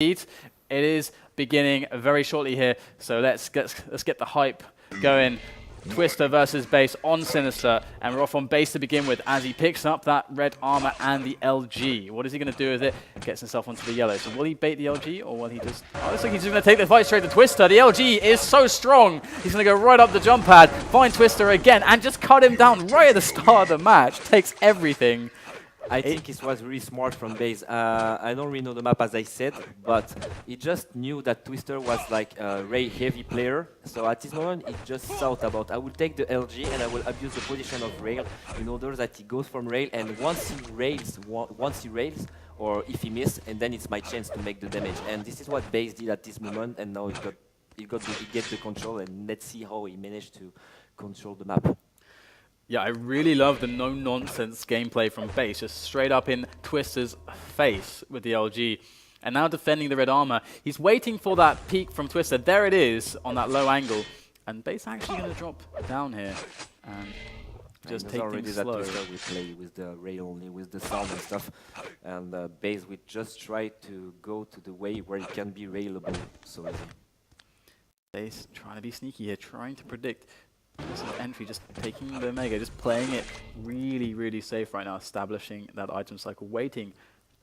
It is beginning very shortly here, so let's get the hype going. Twister versus Base on Sinister, and we're off on Base to begin with as he picks up that red armor and the LG. What is he going to do with it? Gets himself onto the yellow. So will he bait the LG, or will he just... Oh, looks like he's just going to take the fight straight to Twister. The LG is so strong. He's going to go right up the jump pad, find Twister again, and just cut him down right at the start of the match. Takes everything. I think it was really smart from Base. I don't really know the map as I said, but he just knew that Twister was like a very heavy player. So at this moment, he just thought about, I will take the LG and I will abuse the position of Rail in order that he goes from Rail, and once he rails, or if he misses, and then it's my chance to make the damage. And this is what Base did at this moment, and now he gets the control, and let's see how he managed to control the map. Yeah, I really love the no-nonsense gameplay from Base, just straight up in Twister's face with the LG. And now defending the red armor. He's waiting for that peek from Twister. There it is on that low angle. And Base actually going to drop down here and just take things slow. We play with the rail only, with the sound and stuff. And Base, we just try to go to the way where it can be railable. So Base trying to be sneaky here, trying to predict this is entry, just taking the Mega, just playing it really, really safe right now, establishing that item cycle, waiting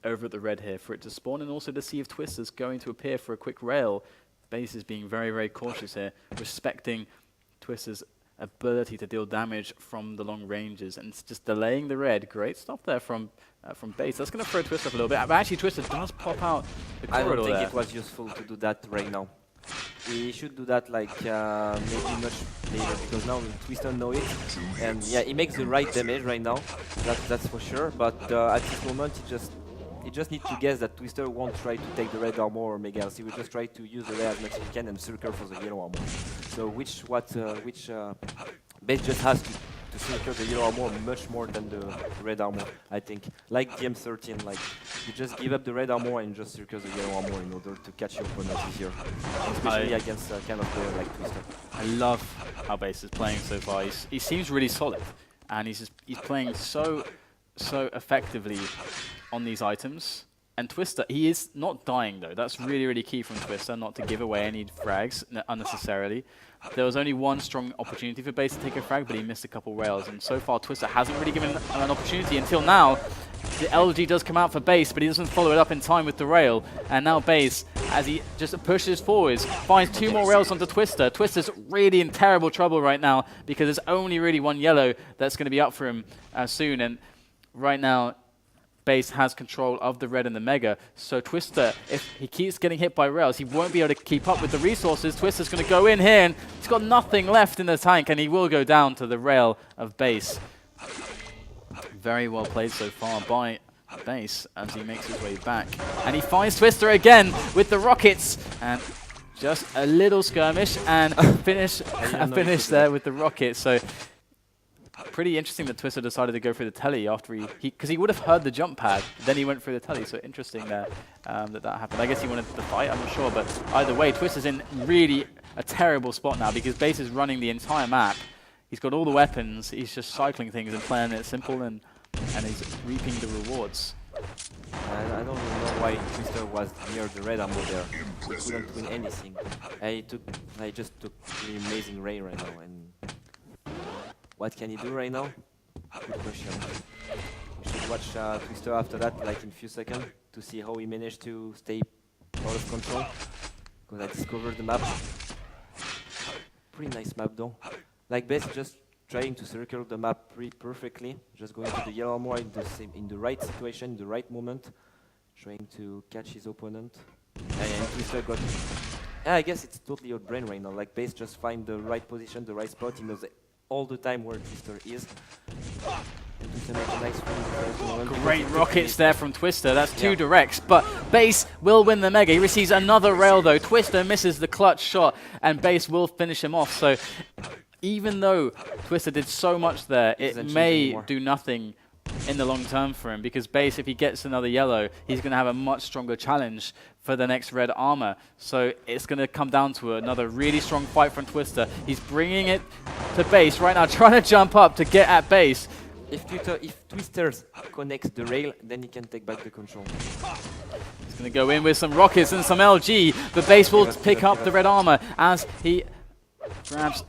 over at the red here for it to spawn, and also to see if Twister's going to appear for a quick rail. Base is being very, very cautious here, respecting Twister's ability to deal damage from the long ranges, and it's just delaying the red. Great stuff there from Base. That's going to throw Twister up a little bit, but actually Twister does pop out the corridor. I don't think there. it was useful to do that right now. He should do that like maybe much later, because now Twister knows it, and yeah, he makes the right damage right now. That's for sure. But at this moment, he just needs to guess that Twister won't try to take the red armor or Mega. He will just try to use the red as much as he can and circle for the yellow armor. So which Base just has to circle the yellow armor much more than the red armor, I think. Like the M13, like you just give up the red armor and just circle the yellow armor in order to catch your opponent easier, especially against a kind of player like Twister. I love how Base is playing so far. He seems really solid, and he's playing so effectively on these items. And Twister, he is not dying though. That's really, really key from Twister, not to give away any frags unnecessarily. There was only one strong opportunity for Base to take a frag, but he missed a couple rails. And so far, Twister hasn't really given an opportunity until now. The LG does come out for Base, but he doesn't follow it up in time with the rail. And now Base, as he just pushes forwards, finds two more rails onto Twister. Twister's really in terrible trouble right now, because there's only really one yellow that's going to be up for him soon. And right now, Base has control of the red and the Mega, so Twister, if he keeps getting hit by rails, he won't be able to keep up with the resources. Twister's going to go in here, and he's got nothing left in the tank, and he will go down to the rail of Base. Very well played so far by Base as he makes his way back. And he finds Twister again with the rockets, and just a little skirmish, and a finish there with the rockets. So pretty interesting that Twister decided to go through the telly after because he would have heard the jump pad, then he went through the telly. So interesting that that happened. I guess he wanted the fight, I'm not sure, but either way, Twister's in really a terrible spot now because Base is running the entire map. He's got all the weapons. He's just cycling things and playing it simple, and he's reaping the rewards. I don't know why Twister was near the red armor there. He couldn't win anything. I just took the amazing rain right now. And what can he do right now? Good question. We should watch Twister after that, like in a few seconds, to see how he managed to stay out of control. Because I discovered the map. Pretty nice map though. Like Base just trying to circle the map pretty perfectly. Just going to the yellow armor in the right situation, in the right moment. Trying to catch his opponent. And Twister got... Yeah, I guess it's totally out brain right now. Like Base just find the right position, the right spot. He knows all the time where Twister is. Great rockets there from Twister. That's two directs, but Base will win the Mega. He receives another rail though. Twister misses the clutch shot, and Base will finish him off. So even though Twister did so much there, it may do nothing in the long term for him, because Base, if he gets another yellow, he's going to have a much stronger challenge for the next red armor. So it's going to come down to another really strong fight from Twister. He's bringing it to Base right now, trying to jump up to get at Base. If Twister connects the rail, then he can take back the control. He's going going to go in with some rockets and some LG, but Base will pick up the red armor as he grabs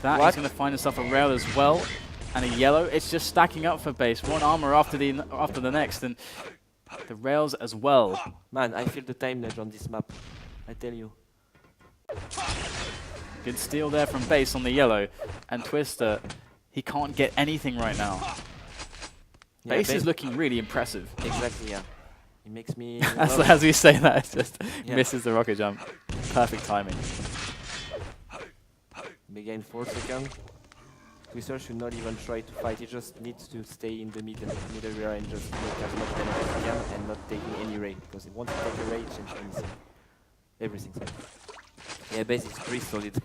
that. He's going to find himself a rail as well, and a yellow. It's just stacking up for Base, one armor after the next, and the rails as well. Man, I feel the time nudge on this map, I tell you. Good steal there from Base on the yellow, and Twister, he can't get anything right now. Yeah, Base is looking really impressive. Exactly, yeah. He makes me... as we say that, it just misses the rocket jump. Perfect timing. Mega in 4 seconds. Twister should not even try to fight, he just needs to stay in the middle area and just make as much damage as he can and not taking any raid, because once you take a raid, change anything. Everything. Yeah, Base is pretty solid.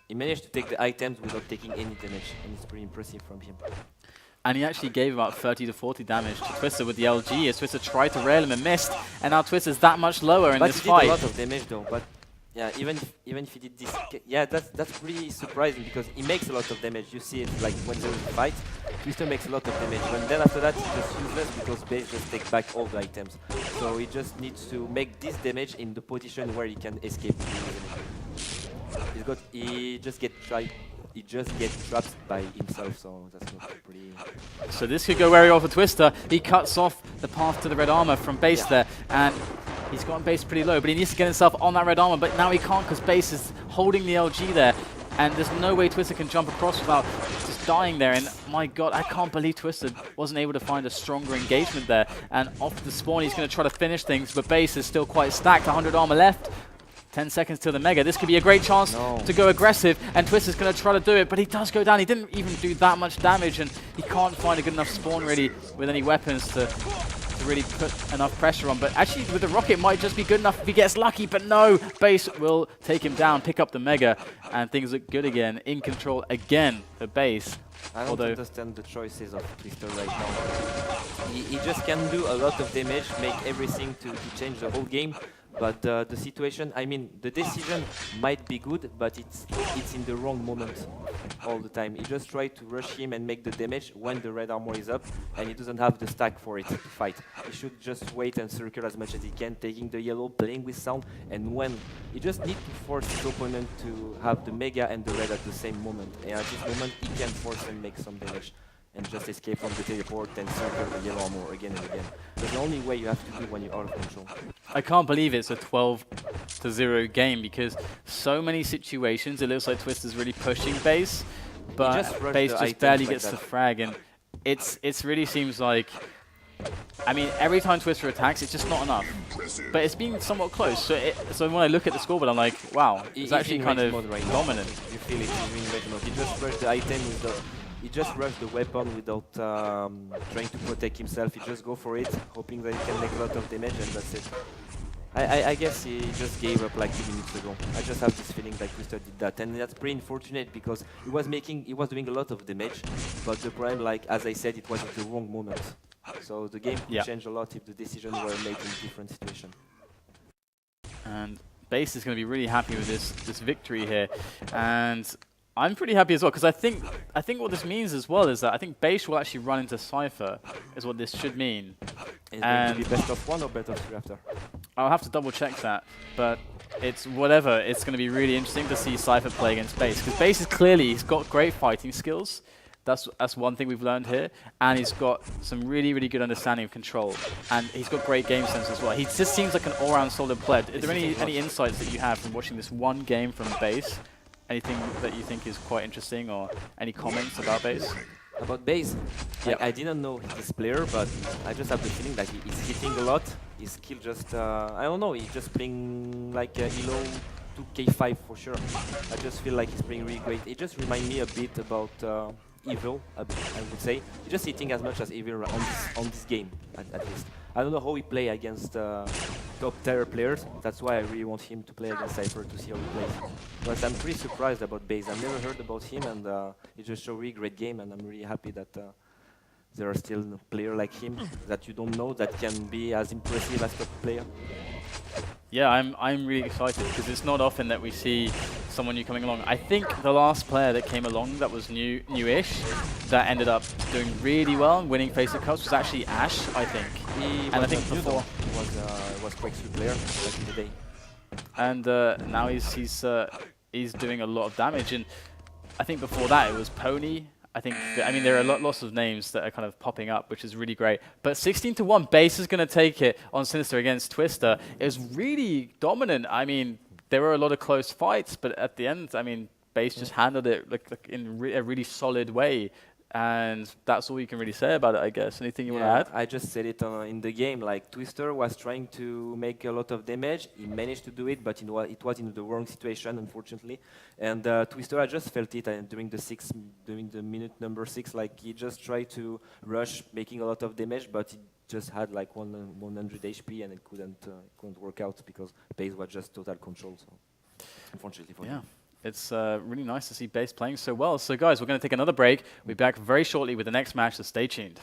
He managed to take the items without taking any damage, and it's pretty impressive from him. And he actually gave about 30 to 40 damage to Twister with the LG, as Twister tried to rail him and missed, and now Twister's that much lower in this fight. But he did a lot of damage though, but yeah, even if he did this, yeah, that's pretty surprising because he makes a lot of damage. You see it like when there is a fight, Twister makes a lot of damage, but then after that it's just useless because Base just takes back all the items. So he just needs to make this damage in the position where he can escape. He just gets trapped by himself, so that's not pretty... So this could go very well for Twister. He cuts off the path to the red armor from Base there, and he's gotten Base pretty low, but he needs to get himself on that red armor, but now he can't because Base is holding the LG there, and there's no way Twister can jump across without just dying there, and my god, I can't believe Twister wasn't able to find a stronger engagement there, and off the spawn he's going to try to finish things, but Base is still quite stacked, 100 armor left. 10 seconds till the Mega. This could be a great chance to go aggressive, and Twister's going to try to do it, but he does go down. He didn't even do that much damage, and he can't find a good enough spawn really with any weapons to really put enough pressure on. But actually, with the rocket, it might just be good enough if he gets lucky, but no! Base will take him down, pick up the Mega, and things look good again. In control again for Base. I don't understand the choices of Twister right now. He just can do a lot of damage, make everything to change the whole game. But the situation, I mean, the decision might be good, but it's in the wrong moment all the time. He just tried to rush him and make the damage when the red armor is up, and he doesn't have the stack for it to fight. He should just wait and circle as much as he can, taking the yellow, playing with sound, and when he just needs to force his opponent to have the Mega and the red at the same moment. And at this moment, he can force and make some damage, and just escape from the teleport and circle the yellow armor again and again. That's the only way you have to do when you're out of control. I can't believe it's a 12-0 game because so many situations it looks like Twister's really pushing Base, but Base just barely gets the frag, and it's really seems like, I mean, every time Twister attacks, it's just not enough. But it's been somewhat close. So when I look at the scoreboard, I'm like, wow, it's actually kind of dominant. You feel it in range mode. He just rushed the item with the... He just rushed the weapon without trying to protect himself. He just go for it, hoping that he can make a lot of damage, and that's it. I guess he just gave up like 2 minutes ago. I just have this feeling that Twister did that, and that's pretty unfortunate because he was doing a lot of damage, but the problem, like as I said, it was at the wrong moment. So the game could change a lot if the decisions were made in different situations. And Base is going to be really happy with this victory here, and I'm pretty happy as well because I think what this means as well is that I think Base will actually run into Cypher is what this should mean. Is it going to be best of 1 or best of 3 after? I'll have to double check that, but it's whatever. It's going to be really interesting to see Cypher play against Base because Base is clearly, he's got great fighting skills. That's one thing we've learned here, and he's got some really good understanding of control, and he's got great game sense as well. He just seems like an all-round solid player. Are there any insights that you have from watching this one game from Base? Anything that you think is quite interesting, or any comments about Base? About Base? Yeah. I didn't know this player, but I just have the feeling that he's hitting a lot. His skill just, I don't know, he's just playing like Elo 2K5 for sure. I just feel like he's playing really great. It just reminds me a bit about Evil, I would say. He's just hitting as much as Evil on this game, at least. I don't know how he play against top tier players. That's why I really want him to play against Cypher to see how he plays. But I'm pretty surprised about Base. I've never heard about him, and he just showed a really great game, and I'm really happy that there are still players like him that you don't know that can be as impressive as top player. Yeah, I'm really excited because it's not often that we see someone new coming along. I think the last player that came along that was newish, that ended up doing really well and winning FACEIT Cups was actually Ash, I think. And I think before was quite good player back in the day. And now he's doing a lot of damage. And I think before that it was Pony. I mean, there are lots of names that are kind of popping up, which is really great. But 16-1, Base is going to take it on Sinister against Twister. It was really dominant. I mean, there were a lot of close fights, but at the end, I mean, Base just handled it like in a really solid way. And that's all you can really say about it, I guess. Anything you want to add? I just said it in the game. Like Twister was trying to make a lot of damage. He managed to do it, but it was in the wrong situation, unfortunately. And Twister, I just felt it during the minute number 6. Like he just tried to rush, making a lot of damage, but he just had like 100 HP, and it couldn't work out because Base was just total control. So unfortunately for him. It's really nice to see Base playing so well. So guys, we're going to take another break. We'll be back very shortly with the next match, so stay tuned.